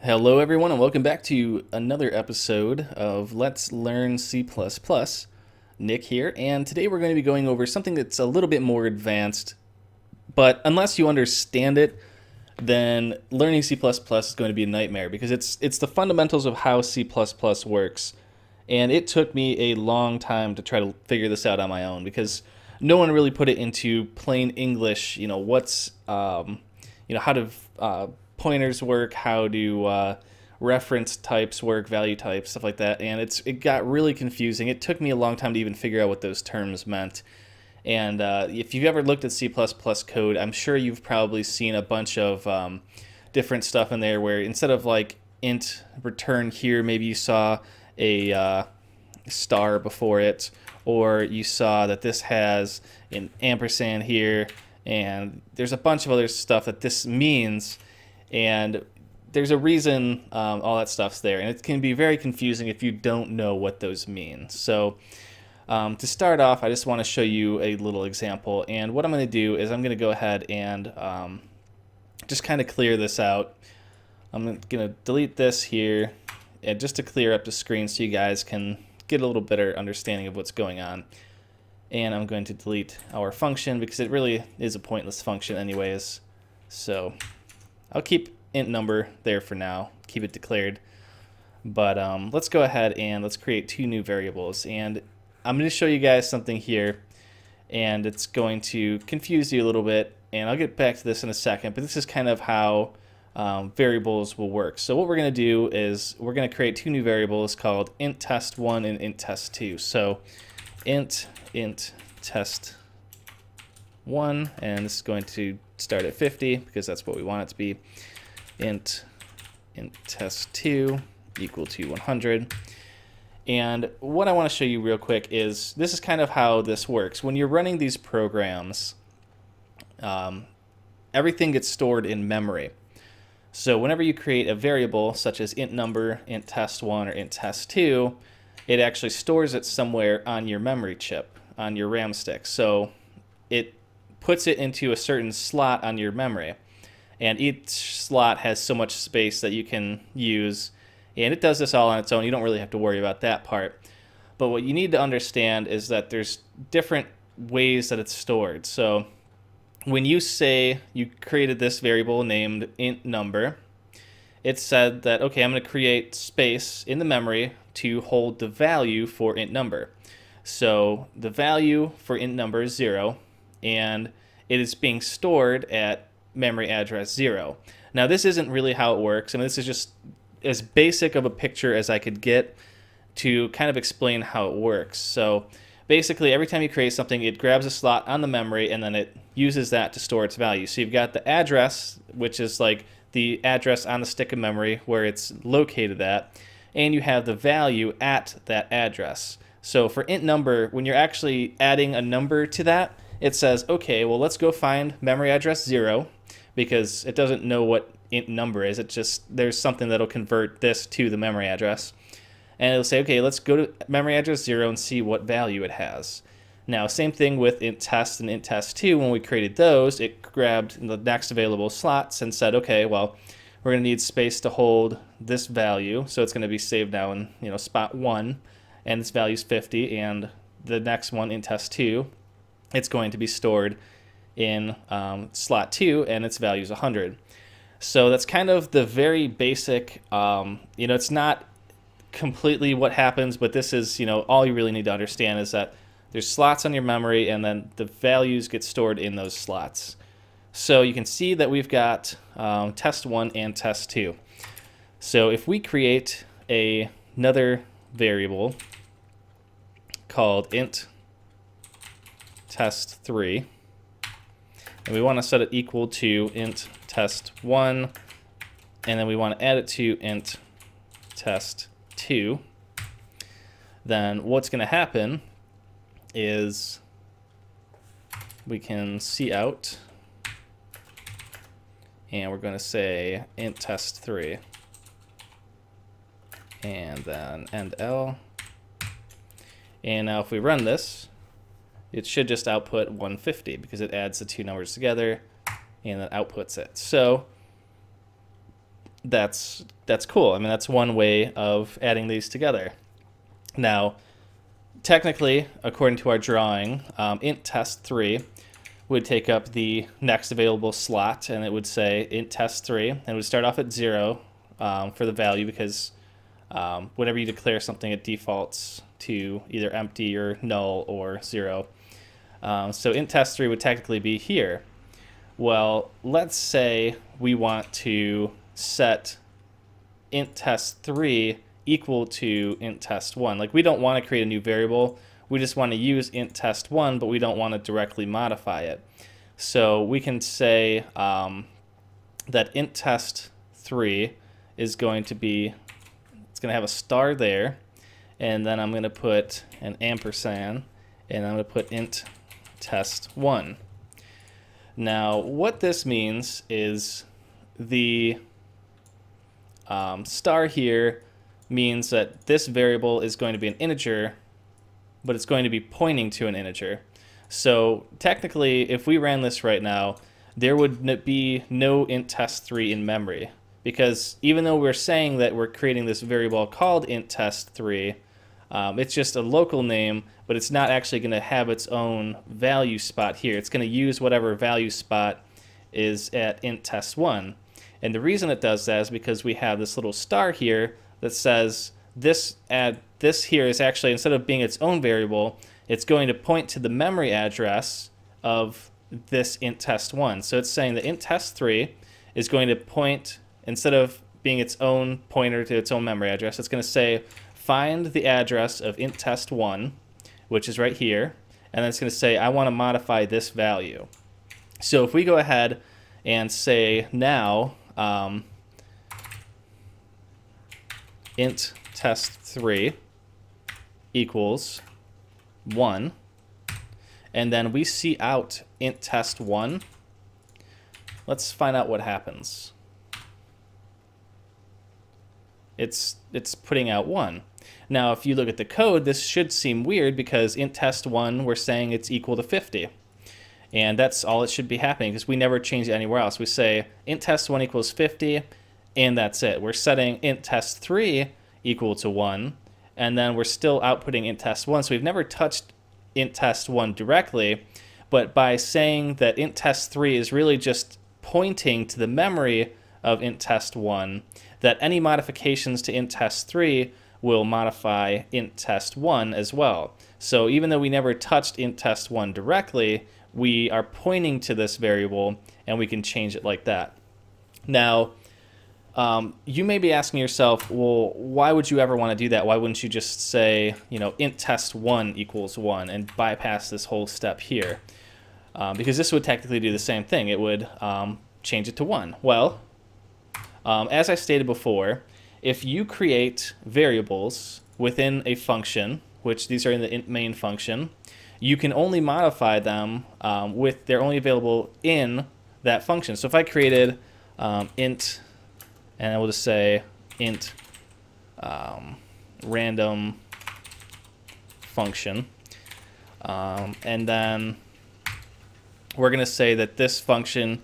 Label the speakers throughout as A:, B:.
A: Hello, everyone, and welcome back to another episode of Let's Learn C++. Nick here, and today we're going to be going over something that's a little bit more advanced, but unless you understand it, then learning C++ is going to be a nightmare because it's the fundamentals of how C++ works, and it took me a long time to try to figure this out on my own because no one really put it into plain English. How do pointers work, how do reference types work, value types, stuff like that, and it got really confusing. It took me a long time to even figure out what those terms meant. And if you've ever looked at C++ code, I'm sure you've probably seen a bunch of different stuff in there where instead of like int return here, maybe you saw a star before it, or you saw that this has an ampersand here, and there's a bunch of other stuff that this means, and there's a reason all that stuff's there, and it can be very confusing if you don't know what those mean. So to start off, I just want to show you a little example, and what I'm going to do is I'm going to go ahead and just kind of clear this out. I'm going to delete this here, and just to clear up the screen so you guys can get a little better understanding of what's going on. And I'm going to delete our function because it really is a pointless function anyways. So I'll keep int number there for now, keep it declared. But let's go ahead and let's create two new variables. And I'm going to show you guys something here, and it's going to confuse you a little bit. And I'll get back to this in a second, but this is kind of how variables will work. So what we're going to do is we're going to create two new variables called int test1 and int test2. So int test1, and this is going to start at 50 because that's what we want it to be. Int test2 equal to 100. And what I want to show you real quick is this is kind of how this works. When you're running these programs, everything gets stored in memory. So whenever you create a variable such as int number, int test1, or int test2, it actually stores it somewhere on your memory chip, on your RAM stick. So it puts it into a certain slot on your memory, and each slot has so much space that you can use, and it does this all on its own. You don't really have to worry about that part. But what you need to understand is that there's different ways that it's stored. So when you say you created this variable named int number, it said that, okay, I'm going to create space in the memory to hold the value for int number. So the value for int number is 0, and it is being stored at memory address 0. Now this isn't really how it works. I mean, this is just as basic of a picture as I could get to kind of explain how it works. So basically, every time you create something, it grabs a slot on the memory and then it uses that to store its value. So you've got the address, which is like the address on the stick of memory where it's located at, and you have the value at that address. So for int number, when you're actually adding a number to that, it says, okay, well, let's go find memory address 0, because it doesn't know what int number is. It just, there's something that'll convert this to the memory address. And it'll say, okay, let's go to memory address 0 and see what value it has. Now, same thing with int test and int test2. When we created those, it grabbed the next available slots and said, okay, well, we're going to need space to hold this value. So it's going to be saved now in spot 1, and this value is 50. And the next one, int test2, it's going to be stored in slot 2, and its value is 100. So that's kind of the very basic, it's not completely what happens, but this is, all you really need to understand is that there's slots on your memory, and then the values get stored in those slots. So you can see that we've got test1 and test2. So if we create another variable called int test3, and we want to set it equal to int test1, and then we want to add it to int test2, then what's going to happen is we can see out, and we're going to say int test3, and then end L. And now if we run this, it should just output 150 because it adds the two numbers together and then outputs it. So that's that's cool. I mean, that's one way of adding these together. Now, technically, according to our drawing, int test3 would take up the next available slot, and it would say int test3, and it would start off at 0 for the value, because whenever you declare something, it defaults to either empty or null or 0. So int test3 would technically be here. Well, let's say we want to set int test3 equal to int test1. Like, we don't want to create a new variable. We just want to use int test1, but we don't want to directly modify it. So we can say that int test3 is going to be, it's going to have a star there, and then I'm going to put an ampersand, and I'm going to put int test1. Now, what this means is the star here means that this variable is going to be an integer, but it's going to be pointing to an integer. So technically, if we ran this right now, there would be no int test3 in memory, because even though we're saying that we're creating this variable called int test3, it's just a local name, but it's not actually going to have its own value spot here. It's going to use whatever value spot is at int test1. And the reason it does that is because we have this little star here that says this here is actually, instead of being its own variable, it's going to point to the memory address of this int test1. So it's saying that int test3 is going to point, instead of being its own pointer to its own memory address, it's going to say find the address of int test1, which is right here, and then it's going to say I want to modify this value. So if we go ahead and say now int test3 equals 1, and then we see out int test1, let's find out what happens. It's putting out 1. Now, if you look at the code, this should seem weird because int test1, we're saying it's equal to 50. And that's all it should be happening, because we never change it anywhere else. We say int test1 equals 50, and that's it. We're setting int test3 equal to 1, and then we're still outputting int test1. So we've never touched int test1 directly, but by saying that int test3 is really just pointing to the memory of int test1, that any modifications to int test3 will modify int test1 as well. So even though we never touched int test1 directly, we are pointing to this variable, and we can change it like that. Now, you may be asking yourself, well, why would you ever want to do that? Why wouldn't you just say, you know, int test1 equals 1 and bypass this whole step here? Because this would technically do the same thing. It would change it to 1. Well, as I stated before, if you create variables within a function, which these are in the int main function, you can only modify them they're only available in that function. So if I created int, and I will just say int random function, and then we're going to say that this function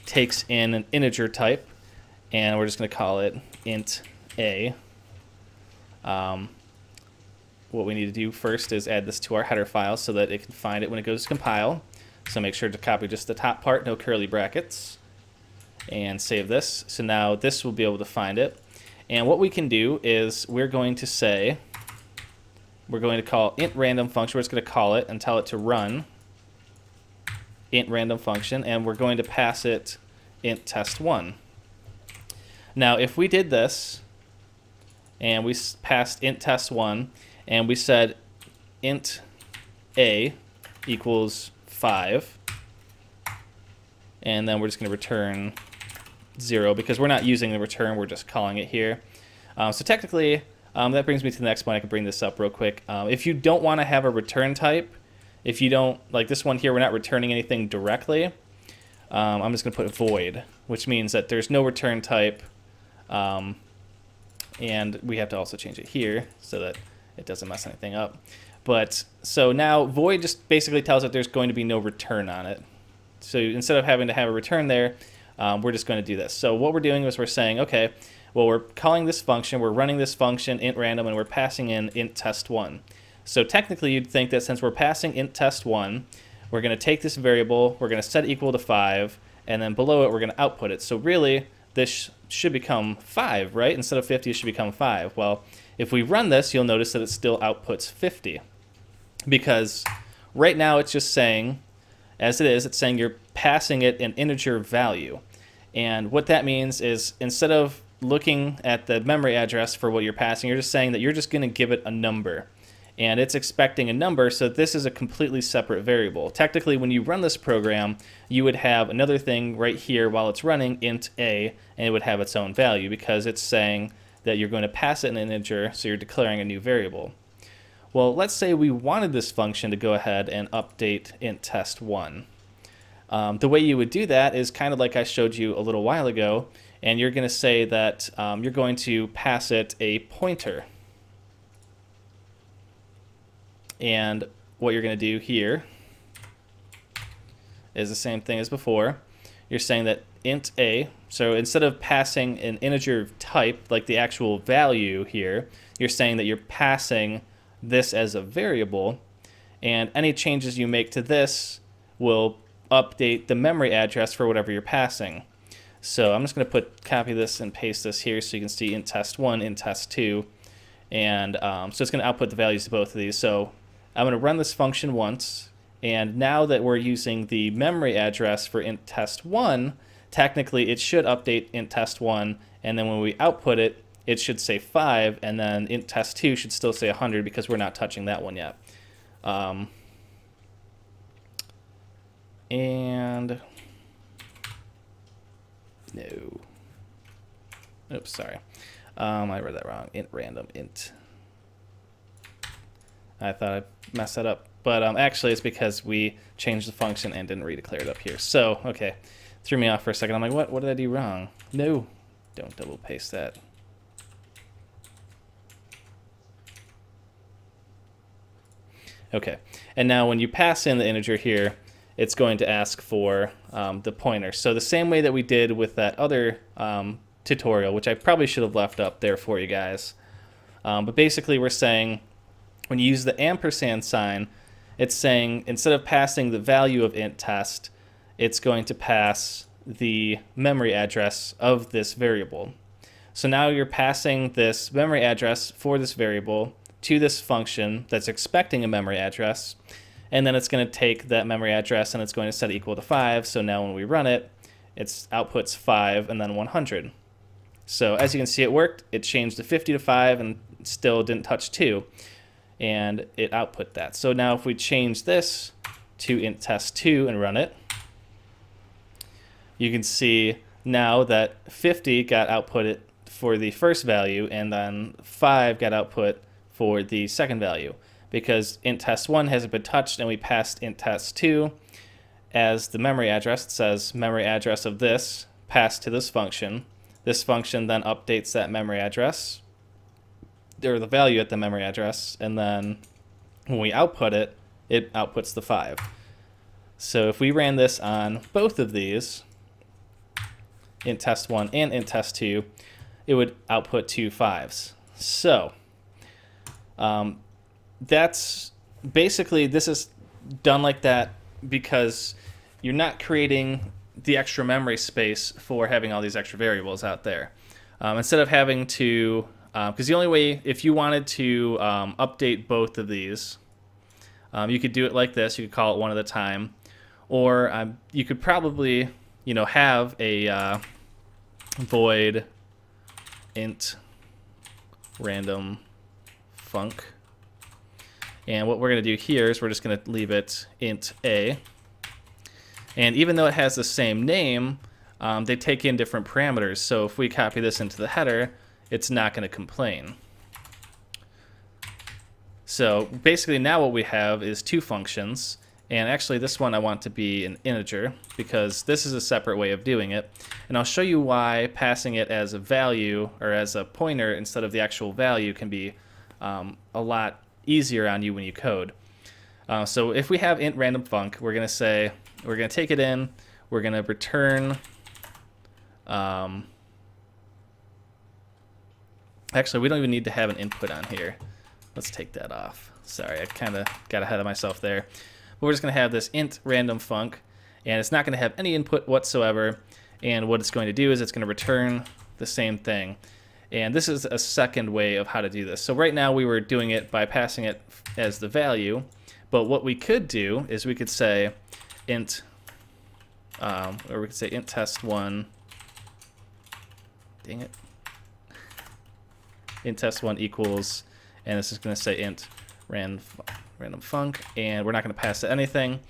A: takes in an integer type, and we're just going to call it int a. What we need to do first is add this to our header file so that it can find it when it goes to compile. So make sure to copy just the top part, no curly brackets, and save this. So now this will be able to find it. And what we can do is we're going to say, we're going to call int random function. We're just going to call it and tell it to run int random function, and we're going to pass it int test1. Now if we did this and we passed int test1 and we said int a equals 5, and then we're just going to return 0 because we're not using the return, we're just calling it here. So technically, that brings me to the next point. I can bring this up real quick. If you don't want to have a return type, if you don't, like this one here, we're not returning anything directly, I'm just going to put void, which means that there's no return type, and we have to also change it here so that it doesn't mess anything up. But so now void just basically tells it there's going to be no return on it. So instead of having to have a return there, we're just going to do this. So what we're doing is we're saying, okay, Well, we're calling this function, we're running this function int random, and we're passing in int test1. So technically you'd think that since we're passing int test1, we're going to take this variable, we're going to set it equal to 5, and then below it we're going to output it. So really this should become 5, right? Instead of 50 it should become 5. Well, if we run this, you'll notice that it still outputs 50, because right now it's just saying, as it is, it's saying you're passing it an integer value. And what that means is, instead of looking at the memory address for what you're passing, you're just saying that you're just going to give it a number. And it's expecting a number, so this is a completely separate variable. Technically, when you run this program, you would have another thing right here while it's running, int a, and it would have its own value, because it's saying that you're going to pass it an integer, so you're declaring a new variable. Well, let's say we wanted this function to go ahead and update int test1. The way you would do that is kind of like I showed you a little while ago, and you're going to say that you're going to pass it a pointer. And what you're going to do here is the same thing as before. You're saying that int a, so instead of passing an integer type, like the actual value here, you're saying that you're passing this as a variable, and any changes you make to this will update the memory address for whatever you're passing. So I'm just going to copy this and paste this here so you can see int test1, int test2, and so it's going to output the values of both of these. So I'm going to run this function once, and now that we're using the memory address for int test1, technically it should update int test1, and then when we output it, it should say 5, and then int test2 should still say 100 because we're not touching that one yet. And no. Oops, sorry. I read that wrong. Int random int. I thought I messed that up, but actually it's because we changed the function and didn't redeclare it up here. So, okay, threw me off for a second. I'm like, what did I do wrong? No, don't double paste that. Okay, and now when you pass in the integer here, it's going to ask for the pointer. So the same way that we did with that other tutorial, which I probably should have left up there for you guys. But basically we're saying, when you use the ampersand sign, it's saying instead of passing the value of int test, it's going to pass the memory address of this variable. So now you're passing this memory address for this variable to this function that's expecting a memory address, and then it's going to take that memory address and it's going to set it equal to 5. So now when we run it, it outputs 5 and then 100. So as you can see, it worked. It changed the 50 to 5 and still didn't touch 2, and it output that. So now if we change this to int test2 and run it, you can see now that 50 got outputted for the first value, and then 5 got output for the second value, because int test1 hasn't been touched, and we passed int test2 as the memory address. It says memory address of this passed to this function. This function then updates that memory address, or the value at the memory address, and then when we output it, it outputs the 5. So if we ran this on both of these, int test1 and int test2, it would output 2 5s. So that's basically, this is done like that because you're not creating the extra memory space for having all these extra variables out there. Instead of having to, because the only way, if you wanted to update both of these, you could do it like this. You could call it one at a time, or you could probably, have a void int random func. And what we're going to do here is we're just going to leave it int a. And even though it has the same name, they take in different parameters. So if we copy this into the header, it's not going to complain. So basically now what we have is 2 functions. And actually this one I want to be an integer, because this is a separate way of doing it. And I'll show you why passing it as a value or as a pointer instead of the actual value can be a lot easier on you when you code. So if we have int random func, we're going to say, we're going to take it in, we're going to return Actually, we don't even need to have an input on here. Let's take that off. Sorry, I kind of got ahead of myself there. But we're just going to have this int random func, and it's not going to have any input whatsoever. And what it's going to do is it's going to return the same thing. And this is a second way of how to do this. So right now we were doing it by passing it as the value. But what we could do is we could say int, or we could say int test1. Dang it. Int test1 equals, and this is going to say int random func, and we're not going to pass it anything.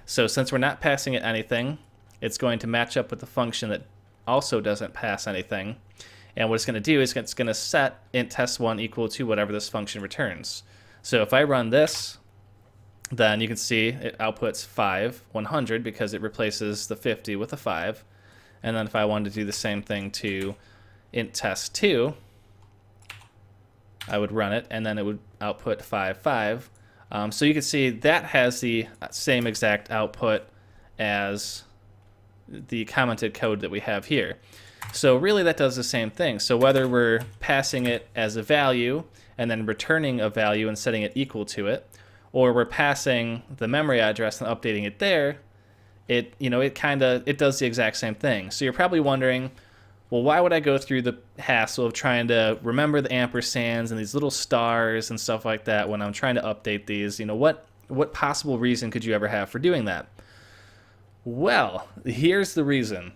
A: So since we're not passing it anything, it's going to match up with the function that also doesn't pass anything. And what it's going to do is it's going to set int test1 equal to whatever this function returns. So if I run this, then you can see it outputs 5, 100, because it replaces the 50 with a 5. And then if I wanted to do the same thing to int test2, I would run it, and then it would output 5, 5. So you can see that has the same exact output as the commented code that we have here. So really that does the same thing. So whether we're passing it as a value and then returning a value and setting it equal to it, or we're passing the memory address and updating it there, it does the exact same thing. So you're probably wondering, well, why would I go through the hassle of trying to remember the ampersands and these little stars and stuff like that when I'm trying to update these? What possible reason could you ever have for doing that? Well, here's the reason.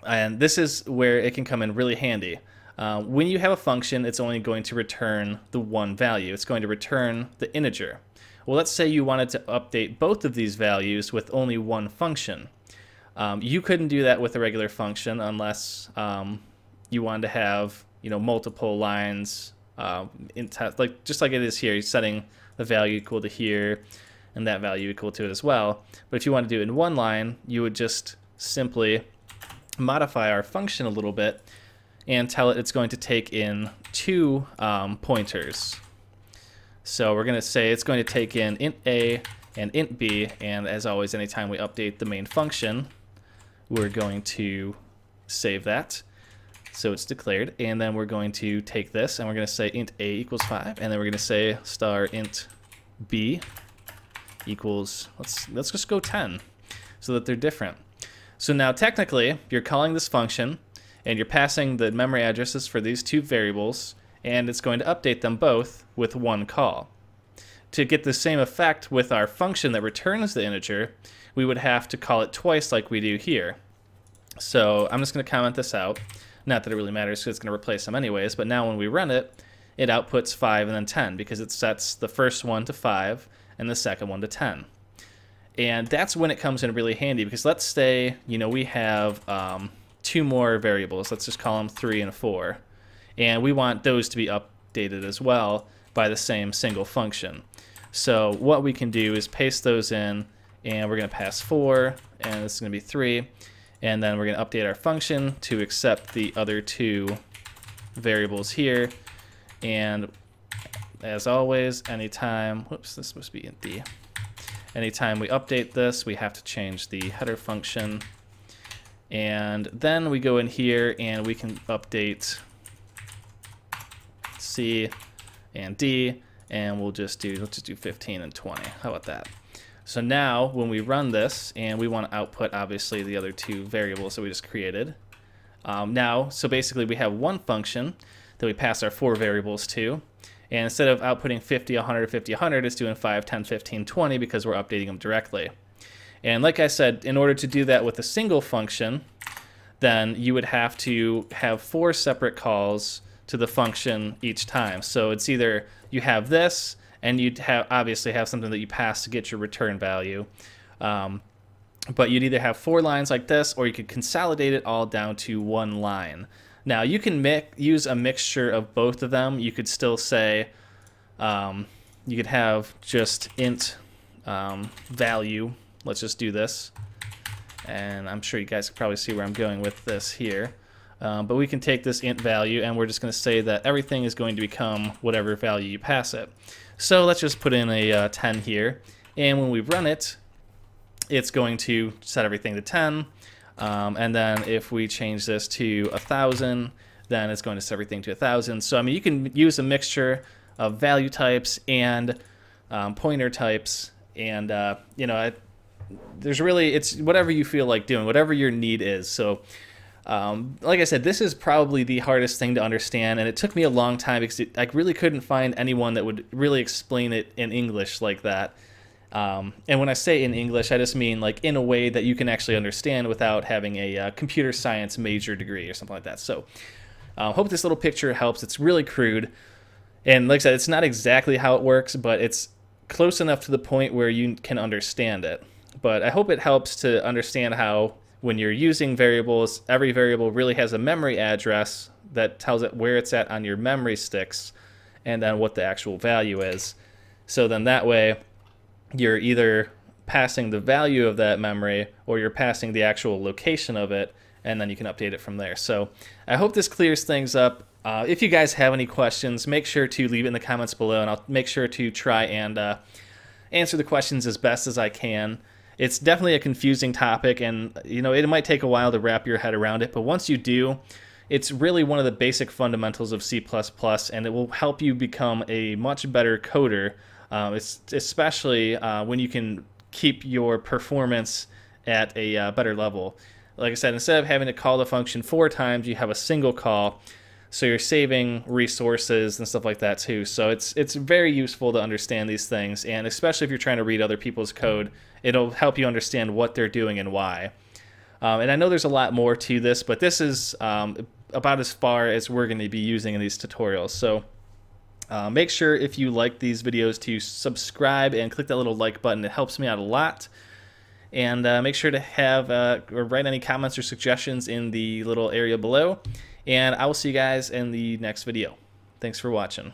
A: And this is where it can come in really handy. When you have a function, it's only going to return the one value. It's going to return the integer. Well, let's say you wanted to update both of these values with only one function. You couldn't do that with a regular function unless you wanted to have multiple lines just like it is here. You're setting the value equal to here and that value equal to it as well. But if you want to do it in one line, you would just simply modify our function a little bit and tell it it's going to take in two pointers. So we're going to say it's going to take in int a and int b, and as always, anytime we update the main function, we're going to save that so it's declared, and then we're going to take this and we're going to say int a equals 5, and then we're going to say star int b equals, let's just go 10 so that they're different. So now technically you're calling this function and you're passing the memory addresses for these two variables, and it's going to update them both with one call. To get the same effect with our function that returns the integer, we would have to call it twice like we do here. So I'm just going to comment this out. Not that it really matters because it's going to replace them anyways, but now when we run it, it outputs 5 and then 10 because it sets the first one to 5 and the second one to 10. And that's when it comes in really handy, because let's say we have two more variables. Let's just call them 3 and 4. And we want those to be updated as well by the same single function. So what we can do is paste those in, and we're going to pass 4, and this is going to be 3. And then we're going to update our function to accept the other two variables here. And as always, anytime, whoops, this must be int b. Anytime we update this, we have to change the header function. And then we go in here and we can update C and D, and let's just do 15 and 20. How about that? So now when we run this and we want to output obviously the other two variables that we just created. So basically we have one function that we pass our 4 variables to, and instead of outputting 50, 100, 50, 100, it's doing 5, 10, 15, 20 because we're updating them directly. And like I said, in order to do that with a single function, then you would have to have 4 separate calls to the function each time. So it's either you have this, and you'd obviously have something that you pass to get your return value. But you'd either have 4 lines like this, or you could consolidate it all down to one line. Now you can use a mixture of both of them. You could still say, you could have just int value. Let's just do this. And I'm sure you guys can probably see where I'm going with this here. But we can take this int value, and we're just going to say that everything is going to become whatever value you pass it. So let's just put in a 10 here, and when we run it, it's going to set everything to 10. And then if we change this to 1,000, then it's going to set everything to 1,000. So I mean, you can use a mixture of value types and pointer types, and you know, there's really, it's whatever you feel like doing, whatever your need is. So like I said, this is probably the hardest thing to understand, and it took me a long time because I really couldn't find anyone that would really explain it in English like that. And when I say in English, I just mean like in a way that you can actually understand without having a computer science major degree or something like that. So hope this little picture helps. It's really crude, and like I said, it's not exactly how it works, but it's close enough to the point where you can understand it. But I hope it helps to understand how, when you're using variables, every variable really has a memory address that tells it where it's at on your memory sticks, and then what the actual value is. So then that way, you're either passing the value of that memory or you're passing the actual location of it, and then you can update it from there. So I hope this clears things up. If you guys have any questions, make sure to leave it in the comments below, and I'll make sure to try and answer the questions as best as I can. It's definitely a confusing topic, and you know, it might take a while to wrap your head around it, but once you do, it's really one of the basic fundamentals of C++, and it will help you become a much better coder, especially when you can keep your performance at a better level. Like I said, instead of having to call the function 4 times, you have a single call, so you're saving resources and stuff like that too. So it's very useful to understand these things, and especially if you're trying to read other people's code, it'll help you understand what they're doing and why. And I know there's a lot more to this, but this is about as far as we're going to be using in these tutorials. So make sure, if you like these videos, to subscribe and click that little like button. It helps me out a lot. And make sure to have or write any comments or suggestions in the little area below. And I will see you guys in the next video. Thanks for watching.